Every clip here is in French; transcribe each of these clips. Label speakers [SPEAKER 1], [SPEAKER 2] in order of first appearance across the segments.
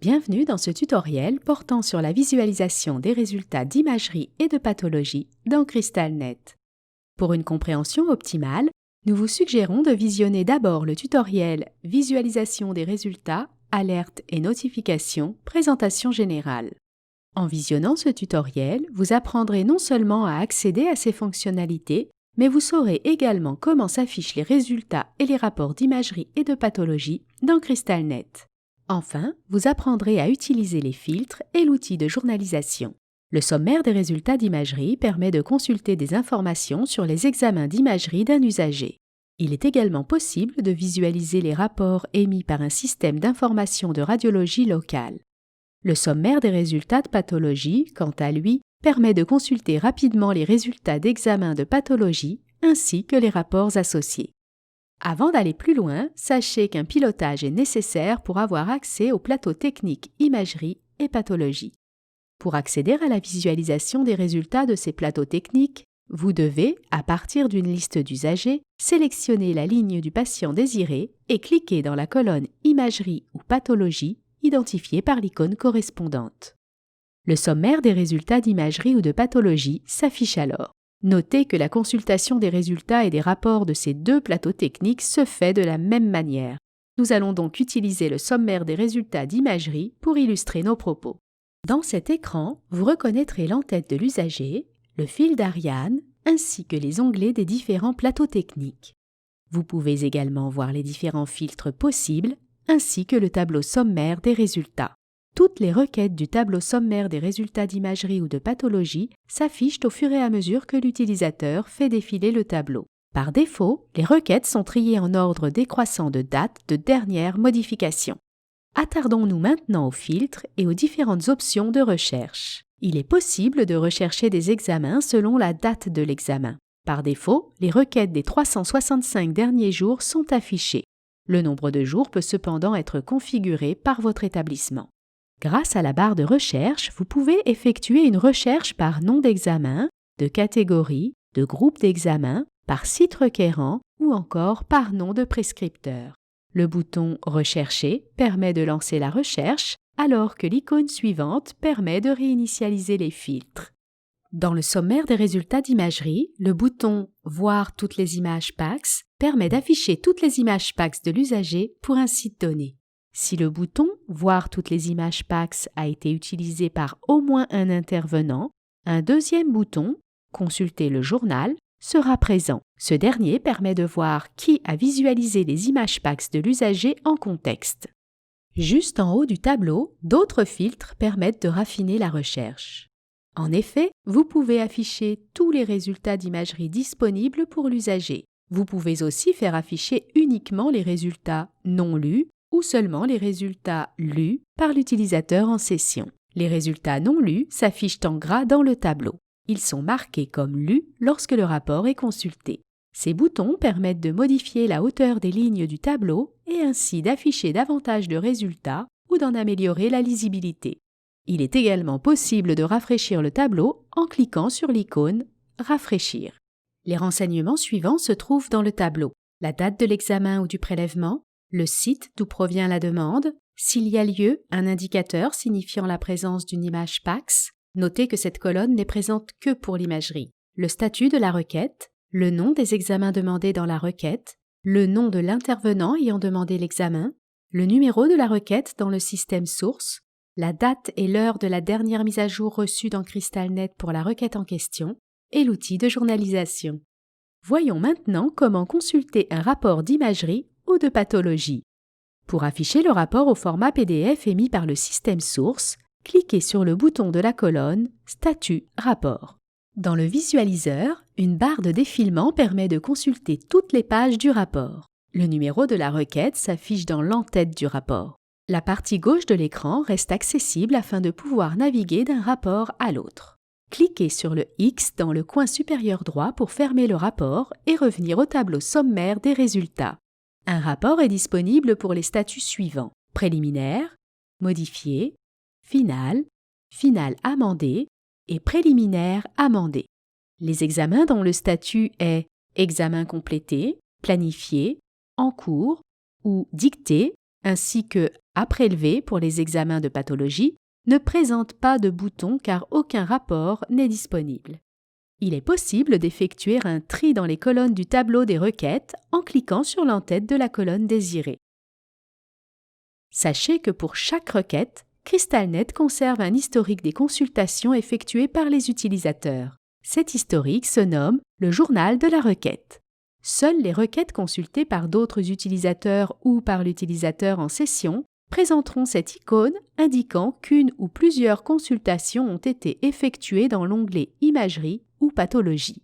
[SPEAKER 1] Bienvenue dans ce tutoriel portant sur la visualisation des résultats d'imagerie et de pathologie dans CrystalNet. Pour une compréhension optimale, nous vous suggérons de visionner d'abord le tutoriel « Visualisation des résultats, alertes et notifications, présentation générale ». En visionnant ce tutoriel, vous apprendrez non seulement à accéder à ces fonctionnalités, mais vous saurez également comment s'affichent les résultats et les rapports d'imagerie et de pathologie dans CrystalNet. Enfin, vous apprendrez à utiliser les filtres et l'outil de journalisation. Le sommaire des résultats d'imagerie permet de consulter des informations sur les examens d'imagerie d'un usager. Il est également possible de visualiser les rapports émis par un système d'information de radiologie locale. Le sommaire des résultats de pathologie, quant à lui, permet de consulter rapidement les résultats d'examens de pathologie ainsi que les rapports associés. Avant d'aller plus loin, sachez qu'un pilotage est nécessaire pour avoir accès au plateau technique imagerie et pathologie. Pour accéder à la visualisation des résultats de ces plateaux techniques, vous devez, à partir d'une liste d'usagers, sélectionner la ligne du patient désiré et cliquer dans la colonne Imagerie ou Pathologie, identifiée par l'icône correspondante. Le sommaire des résultats d'imagerie ou de pathologie s'affiche alors. Notez que la consultation des résultats et des rapports de ces deux plateaux techniques se fait de la même manière. Nous allons donc utiliser le sommaire des résultats d'imagerie pour illustrer nos propos. Dans cet écran, vous reconnaîtrez l'en-tête de l'usager, le fil d'Ariane, ainsi que les onglets des différents plateaux techniques. Vous pouvez également voir les différents filtres possibles, ainsi que le tableau sommaire des résultats. Toutes les requêtes du tableau sommaire des résultats d'imagerie ou de pathologie s'affichent au fur et à mesure que l'utilisateur fait défiler le tableau. Par défaut, les requêtes sont triées en ordre décroissant de date de dernière modification. Attardons-nous maintenant aux filtres et aux différentes options de recherche. Il est possible de rechercher des examens selon la date de l'examen. Par défaut, les requêtes des 365 derniers jours sont affichées. Le nombre de jours peut cependant être configuré par votre établissement. Grâce à la barre de recherche, vous pouvez effectuer une recherche par nom d'examen, de catégorie, de groupe d'examen, par site requérant ou encore par nom de prescripteur. Le bouton « Rechercher » permet de lancer la recherche, alors que l'icône suivante permet de réinitialiser les filtres. Dans le sommaire des résultats d'imagerie, le bouton « Voir toutes les images PACS » permet d'afficher toutes les images PACS de l'usager pour un site donné. Si le bouton « Voir toutes les images PACS » a été utilisé par au moins un intervenant, un deuxième bouton « Consulter le journal » sera présent. Ce dernier permet de voir qui a visualisé les images PACS de l'usager en contexte. Juste en haut du tableau, d'autres filtres permettent de raffiner la recherche. En effet, vous pouvez afficher tous les résultats d'imagerie disponibles pour l'usager. Vous pouvez aussi faire afficher uniquement les résultats non lus ou seulement les résultats lus par l'utilisateur en session. Les résultats non lus s'affichent en gras dans le tableau. Ils sont marqués comme lus lorsque le rapport est consulté. Ces boutons permettent de modifier la hauteur des lignes du tableau et ainsi d'afficher davantage de résultats ou d'en améliorer la lisibilité. Il est également possible de rafraîchir le tableau en cliquant sur l'icône « Rafraîchir ». Les renseignements suivants se trouvent dans le tableau. La date de l'examen ou du prélèvement, le site d'où provient la demande, s'il y a lieu, un indicateur signifiant la présence d'une image PACS. Notez que cette colonne n'est présente que pour l'imagerie. Le statut de la requête, le nom des examens demandés dans la requête, le nom de l'intervenant ayant demandé l'examen, le numéro de la requête dans le système source, la date et l'heure de la dernière mise à jour reçue dans CrystalNet pour la requête en question et l'outil de journalisation. Voyons maintenant comment consulter un rapport d'imagerie ou de pathologie. Pour afficher le rapport au format PDF émis par le système source, cliquez sur le bouton de la colonne « Statut rapport ». Dans le visualiseur, une barre de défilement permet de consulter toutes les pages du rapport. Le numéro de la requête s'affiche dans l'en-tête du rapport. La partie gauche de l'écran reste accessible afin de pouvoir naviguer d'un rapport à l'autre. Cliquez sur le X dans le coin supérieur droit pour fermer le rapport et revenir au tableau sommaire des résultats. Un rapport est disponible pour les statuts suivants: préliminaire, modifié, final, final amendé et préliminaire amendé. Les examens dont le statut est examen complété, planifié, en cours ou dicté ainsi que à prélever pour les examens de pathologie, ne présentent pas de bouton car aucun rapport n'est disponible. Il est possible d'effectuer un tri dans les colonnes du tableau des requêtes en cliquant sur l'entête de la colonne désirée. Sachez que pour chaque requête, CrystalNet conserve un historique des consultations effectuées par les utilisateurs. Cet historique se nomme le journal de la requête. Seules les requêtes consultées par d'autres utilisateurs ou par l'utilisateur en session présenteront cette icône indiquant qu'une ou plusieurs consultations ont été effectuées dans l'onglet Imagerie ou Pathologie.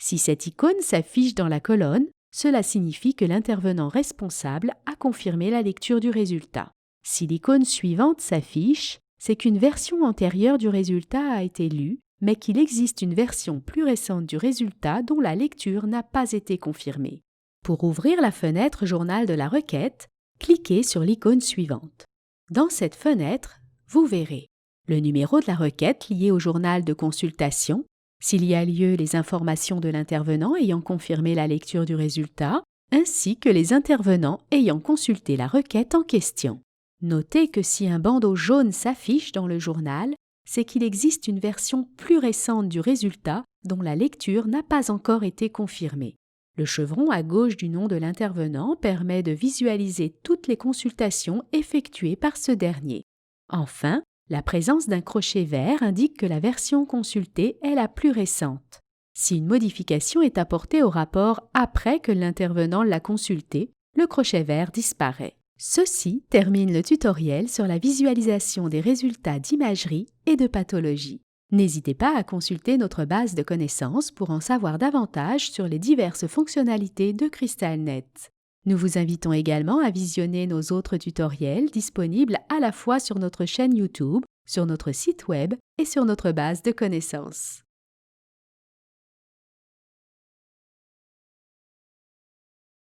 [SPEAKER 1] Si cette icône s'affiche dans la colonne, cela signifie que l'intervenant responsable a confirmé la lecture du résultat. Si l'icône suivante s'affiche, c'est qu'une version antérieure du résultat a été lue, mais qu'il existe une version plus récente du résultat dont la lecture n'a pas été confirmée. Pour ouvrir la fenêtre Journal de la requête, cliquez sur l'icône suivante. Dans cette fenêtre, vous verrez le numéro de la requête lié au journal de consultation, s'il y a lieu les informations de l'intervenant ayant confirmé la lecture du résultat, ainsi que les intervenants ayant consulté la requête en question. Notez que si un bandeau jaune s'affiche dans le journal, c'est qu'il existe une version plus récente du résultat dont la lecture n'a pas encore été confirmée. Le chevron à gauche du nom de l'intervenant permet de visualiser toutes les consultations effectuées par ce dernier. Enfin, la présence d'un crochet vert indique que la version consultée est la plus récente. Si une modification est apportée au rapport après que l'intervenant l'a consulté, le crochet vert disparaît. Ceci termine le tutoriel sur la visualisation des résultats d'imagerie et de pathologie. N'hésitez pas à consulter notre base de connaissances pour en savoir davantage sur les diverses fonctionnalités de CrystalNet. Nous vous invitons également à visionner nos autres tutoriels disponibles à la fois sur notre chaîne YouTube, sur notre site web et sur notre base de connaissances.